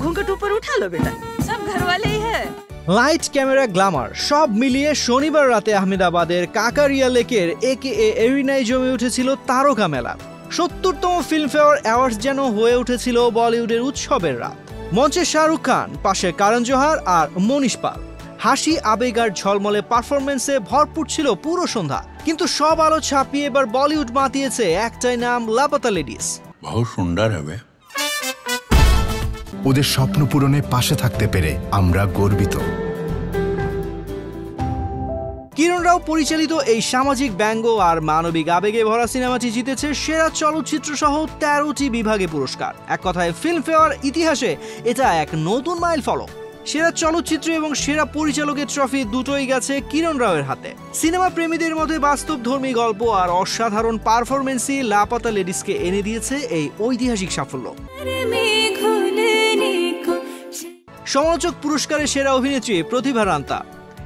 घूंघट ऊपर उठा लो बेटा, सब घर वाले ही है। লাইট ক্যামেরা গ্ল্যামার সব মিলিয়ে শনিবার রাতে আহমেদাবাদের কাকারিয়া লেকের AKA এরিনায় জমে উঠেছিল তারকা মেলা। ৭০তম ফিল্মফেয়ার অ্যাওয়ার্ডস যেন হয়ে উঠেছিল বলিউডের উৎসবের রাত। মঞ্চে শাহরুখ খান, পাশে করণ জোহর আর মনীষ পাল। হাসি, আবেগ আর ঝলমলে পারফরমেন্সে ভরপুর ছিল পুরো সন্ধ্যা। কিন্তু সব আলো ছাপিয়ে এবার বলিউড মাতিয়েছে একটাই নাম, লাপাতা লেডিস। বহুত সুন্দর হবে। ওদের স্বপ্ন পূরণে পাশে থাকতে পেরে আমরা গর্বিত। কিরণ রাও পরিচালিত এই সামাজিক ব্যঙ্গ আর মানবিক আবেগে ভরা সিনেমাটি জিতেছে সেরা চলচ্চিত্র সহ 13টি বিভাগে পুরস্কার। এক কথায় ফিল্মফেয়ার ইতিহাসে এটা এক নতুন মাইল ফলক। সেরা চলচ্চিত্র এবং সেরা পরিচালকের ট্রফি দুটোই গেছে কিরণ রাওয়ের হাতে। সিনেমা প্রেমীদের মধ্যে বাস্তবধর্মী গল্প আর অসাধারণ পারফরমেন্সই লাপাতা লেডিসকে এনে দিয়েছে এই ঐতিহাসিক সাফল্য। সমালোচক পুরস্কারে সেরা অভিনেত্রী প্রতিভা রান্তা,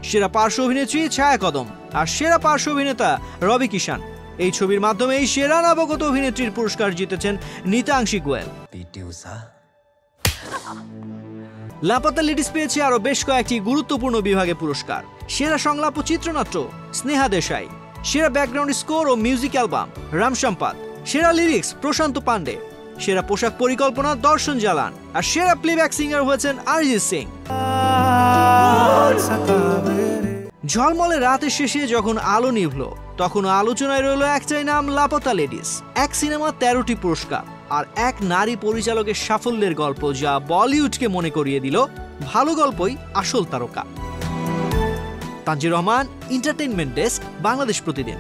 সেরা পার্শ্ব অভিনেত্রী ছায়া কদম আর সেরা পার্শ্ব অভিনেতা রবি কিষান। এই ছবির মাধ্যমেই সেরা নবাগত অভিনেত্রীর পুরস্কার জিতেছেন নীতাংশী গোয়েল। লাপাতা লেডিস পেয়েছে আরো বেশ কয়েকটি গুরুত্বপূর্ণ বিভাগে পুরস্কার। সেরা সংলাপ ও চিত্রনাট্য স্নেহা দেশাই, সেরা ব্যাকগ্রাউন্ড স্কোর ও মিউজিক অ্যালবাম রাম সম্পাদ, সেরা লিরিক্স প্রশান্ত পান্ডে, সেরা পোশাক পরিকল্পনা দর্শন জালান আর সেরা প্লেব্যাক সিঙ্গার হয়েছেন অরিজিৎ সিং। ঝলমলে রাতের শেষে যখন আলো নিভল তখন আলোচনায় রইল একটাই নাম, লাপাতা লেডিস। এক সিনেমা 13টি পুরস্কার আর এক নারী পরিচালকের সাফল্যের গল্প, যা বলিউডকে মনে করিয়ে দিল ভালো গল্পই আসল তারকা। Tangier Rahman, entertainment desk, Bangladesh প্রতিদিন।